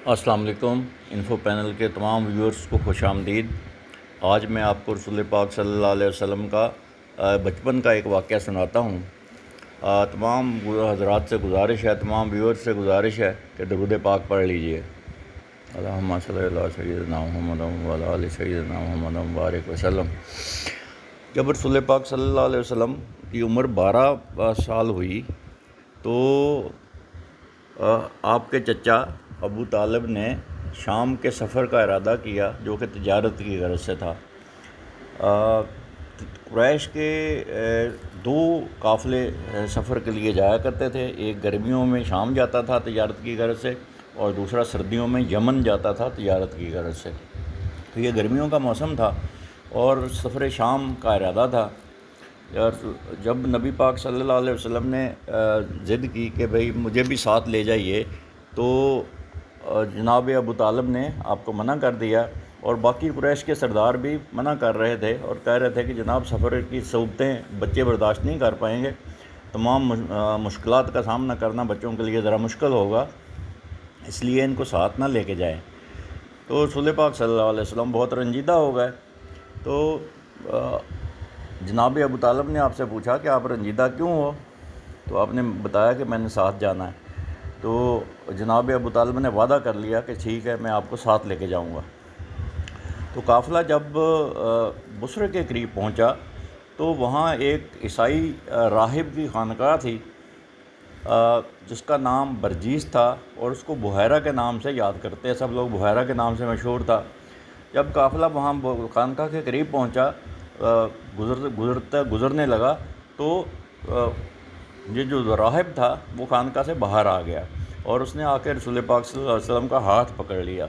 السلام علیکم۔ Info panel کے تمام ویورز کو خوش آمدید۔ آج میں آپ کو رسول پاک صلی اللہ علیہ وسلم کا بچپن کا ایک واقعہ سناتا ہوں۔ تمام حضرات سے گزارش ہے، تمام ویورز سے گزارش ہے کہ درود پاک پڑھ لیجئے۔ اللہم صلی اللہ سیدنا محمد و علی آل سیدنا محمد وبارک وسلم۔ جب رسول پاک صلی اللہ علیہ وسلم کی عمر 12 سال ہوئی تو آپ کے چچا ابو طالب نے شام کے سفر کا ارادہ کیا، جو کہ تجارت کی غرض سے تھا۔ قریش کے دو قافلے سفر کے لیے جایا کرتے تھے، ایک گرمیوں میں شام جاتا تھا تجارت کی غرض سے، اور دوسرا سردیوں میں یمن جاتا تھا تجارت کی غرض سے۔ تو یہ گرمیوں کا موسم تھا اور سفر شام کا ارادہ تھا۔ جب نبی پاک صلی اللہ علیہ وسلم نے ضد کی کہ بھئی مجھے بھی ساتھ لے جائیے، تو جناب ابو طالب نے آپ کو منع کر دیا، اور باقی قریش کے سردار بھی منع کر رہے تھے اور کہہ رہے تھے کہ جناب سفر کی صعوبتیں بچے برداشت نہیں کر پائیں گے، تمام مشکلات کا سامنا کرنا بچوں کے لیے ذرا مشکل ہوگا، اس لیے ان کو ساتھ نہ لے کے جائیں۔ تو رسول پاک صلی اللہ علیہ وسلم بہت رنجیدہ ہو گئے۔ تو جناب ابو طالب نے آپ سے پوچھا کہ آپ رنجیدہ کیوں ہو؟ تو آپ نے بتایا کہ میں نے ساتھ جانا ہے۔ تو جناب ابو طالب نے وعدہ کر لیا کہ ٹھیک ہے، میں آپ کو ساتھ لے کے جاؤں گا۔ تو قافلہ جب بصرے کے قریب پہنچا تو وہاں ایک عیسائی راہب کی خانقاہ تھی، جس کا نام برجیس تھا، اور اس کو بحیرہ کے نام سے یاد کرتے ہیں سب لوگ، بحیرہ کے نام سے مشہور تھا۔ جب قافلہ وہاں خانقاہ کے قریب پہنچا، گزرنے لگا، تو یہ جو راہب تھا وہ خانقاہ سے باہر آ گیا، اور اس نے آ کے رسول پاک صلی اللہ علیہ وسلم کا ہاتھ پکڑ لیا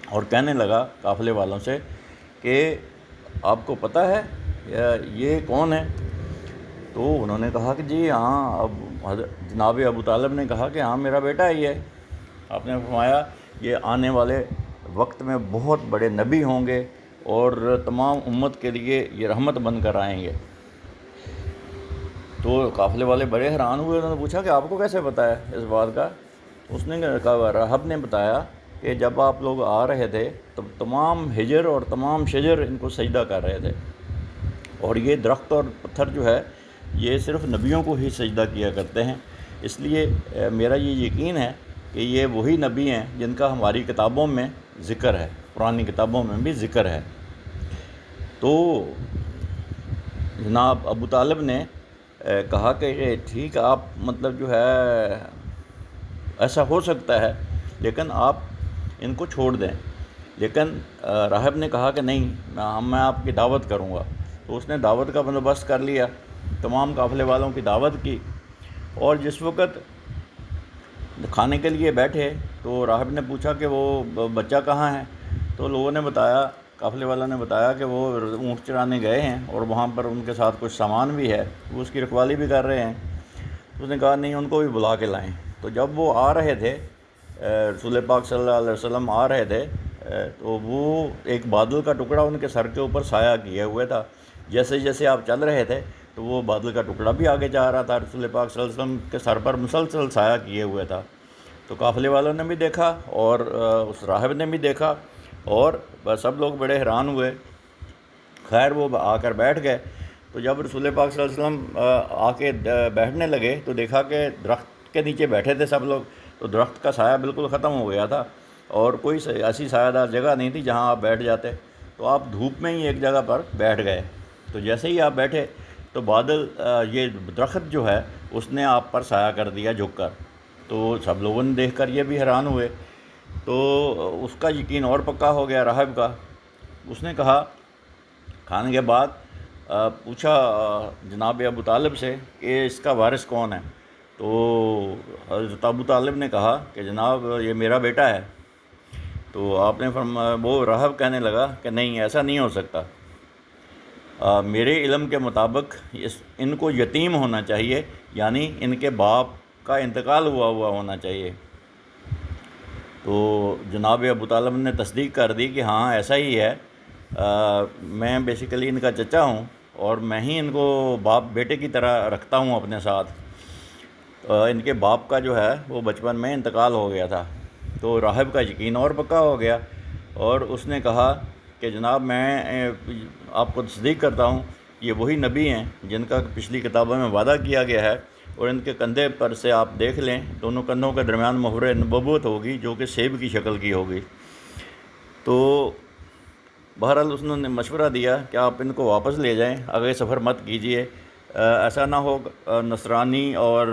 اور کہنے لگا قافلے والوں سے کہ آپ کو پتہ ہے یہ کون ہے؟ تو انہوں نے کہا کہ جی ہاں۔ جناب ابو طالب نے کہا کہ ہاں میرا بیٹا ہی ہے۔ آپ نے فرمایا یہ آنے والے وقت میں بہت بڑے نبی ہوں گے اور تمام امت کے لیے یہ رحمت بن کر آئیں گے۔ تو قافلے والے بڑے حیران ہوئے، انہوں نے پوچھا کہ آپ کو کیسے پتہ ہے اس بات کا؟ اس نے کہا، راہب نے بتایا کہ جب آپ لوگ آ رہے تھے تب تمام حجر اور تمام شجر ان کو سجدہ کر رہے تھے، اور یہ درخت اور پتھر جو ہے یہ صرف نبیوں کو ہی سجدہ کیا کرتے ہیں، اس لیے میرا یہ یقین ہے کہ یہ وہی نبی ہیں جن کا ہماری کتابوں میں ذکر ہے، پرانی کتابوں میں بھی ذکر ہے۔ تو جناب ابو طالب نے کہا کہ ٹھیک، آپ مطلب جو ہے ایسا ہو سکتا ہے، لیکن آپ ان کو چھوڑ دیں۔ لیکن راہب نے کہا کہ نہیں، میں آپ کی دعوت کروں گا۔ تو اس نے دعوت کا بندوبست کر لیا، تمام قافلے والوں کی دعوت کی، اور جس وقت کھانے کے لیے بیٹھے تو راہب نے پوچھا کہ وہ بچہ کہاں ہے؟ تو لوگوں نے بتایا، قافلے والوں نے بتایا کہ وہ اونٹ چرانے گئے ہیں اور وہاں پر ان کے ساتھ کچھ سامان بھی ہے، وہ اس کی رکھوالی بھی کر رہے ہیں۔ تو اس نے کہا نہیں، ان کو بھی بلا کے لائیں۔ تو جب وہ آ رہے تھے، رسول پاک صلی اللہ علیہ وسلم آ رہے تھے، تو وہ ایک بادل کا ٹکڑا ان کے سر کے اوپر سایہ کیے ہوئے تھا۔ جیسے جیسے آپ چل رہے تھے تو وہ بادل کا ٹکڑا بھی آگے جا رہا تھا، رسول پاک صلی اللہ علیہ وسلم کے سر پر مسلسل سایہ کیے ہوئے تھا۔ تو قافلے والوں نے بھی دیکھا اور اس راہب نے بھی دیکھا، اور سب لوگ بڑے حیران ہوئے۔ خیر وہ آ کر بیٹھ گئے۔ تو جب رسول پاک صلی اللہ علیہ وسلم آ کے بیٹھنے لگے تو دیکھا کہ درخت کے نیچے بیٹھے تھے سب لوگ، تو درخت کا سایہ بالکل ختم ہو گیا تھا، اور کوئی ایسی سایہ دار جگہ نہیں تھی جہاں آپ بیٹھ جاتے۔ تو آپ دھوپ میں ہی ایک جگہ پر بیٹھ گئے۔ تو جیسے ہی آپ بیٹھے تو بادل، یہ درخت جو ہے اس نے آپ پر سایہ کر دیا جھک کر۔ تو سب لوگوں نے دیکھ کر یہ بھی حیران ہوئے۔ تو اس کا یقین اور پکا ہو گیا راہب کا۔ اس نے کہا، کھانے کے بعد پوچھا جناب ابو طالب سے کہ اس کا وارث کون ہے؟ تو حضرت ابو طالب نے کہا کہ جناب یہ میرا بیٹا ہے۔ تو آپ نے وہ راہب کہنے لگا کہ نہیں، ایسا نہیں ہو سکتا، میرے علم کے مطابق ان کو یتیم ہونا چاہیے، یعنی ان کے باپ کا انتقال ہوا ہونا چاہیے۔ تو جناب ابو طالب نے تصدیق کر دی کہ ہاں ایسا ہی ہے، میں بیسیکلی ان کا چچا ہوں، اور میں ہی ان کو باپ بیٹے کی طرح رکھتا ہوں اپنے ساتھ۔ ان کے باپ کا جو ہے وہ بچپن میں انتقال ہو گیا تھا۔ تو راہب کا یقین اور پکا ہو گیا، اور اس نے کہا کہ جناب میں آپ کو تصدیق کرتا ہوں، یہ وہی نبی ہیں جن کا پچھلی کتابوں میں وعدہ کیا گیا ہے، اور ان کے کندھے پر سے آپ دیکھ لیں، دونوں کندھوں کے درمیان مہر نبوت ہوگی جو کہ سیب کی شکل کی ہوگی۔ تو بہرحال اس نے مشورہ دیا کہ آپ ان کو واپس لے جائیں، آگے سفر مت کیجیے، ایسا نہ ہو نصرانی اور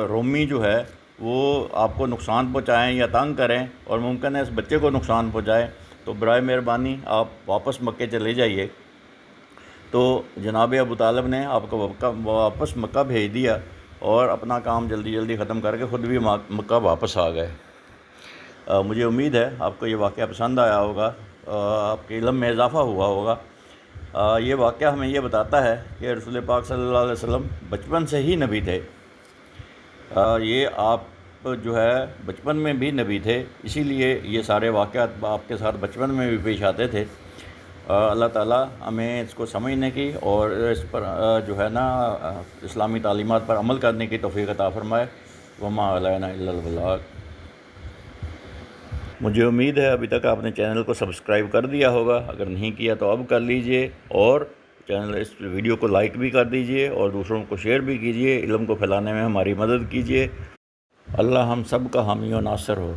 رومی جو ہے وہ آپ کو نقصان پہنچائیں یا تنگ کریں، اور ممکن ہے اس بچے کو نقصان پہنچائیں، تو برائے مہربانی آپ واپس مکے چلے جائیے۔ تو جناب ابو طالب نے آپ کو واپس مکہ بھیج دیا، اور اپنا کام جلدی جلدی ختم کر کے خود بھی مکہ واپس آ گئے۔ مجھے امید ہے آپ کو یہ واقعہ پسند آیا ہوگا، آپ کے علم میں اضافہ ہوا ہوگا۔ یہ واقعہ ہمیں یہ بتاتا ہے کہ رسول پاک صلی اللہ علیہ وسلم بچپن سے ہی نبی تھے۔ یہ آپ جو ہے بچپن میں بھی نبی تھے، اسی لیے یہ سارے واقعات آپ کے ساتھ بچپن میں بھی پیش آتے تھے۔ اللہ تعالیٰ ہمیں اس کو سمجھنے کی اور اس پر جو ہے نا اسلامی تعلیمات پر عمل کرنے کی توفیق عطا فرمائے۔ وما علینا الا البلاغ۔ مجھے امید ہے ابھی تک آپ نے چینل کو سبسکرائب کر دیا ہوگا، اگر نہیں کیا تو اب کر لیجئے، اور اس ویڈیو کو لائک بھی کر دیجئے اور دوسروں کو شیئر بھی کیجئے، علم کو پھیلانے میں ہماری مدد کیجئے۔ اللہ ہم سب کا حامی و ناصر ہو۔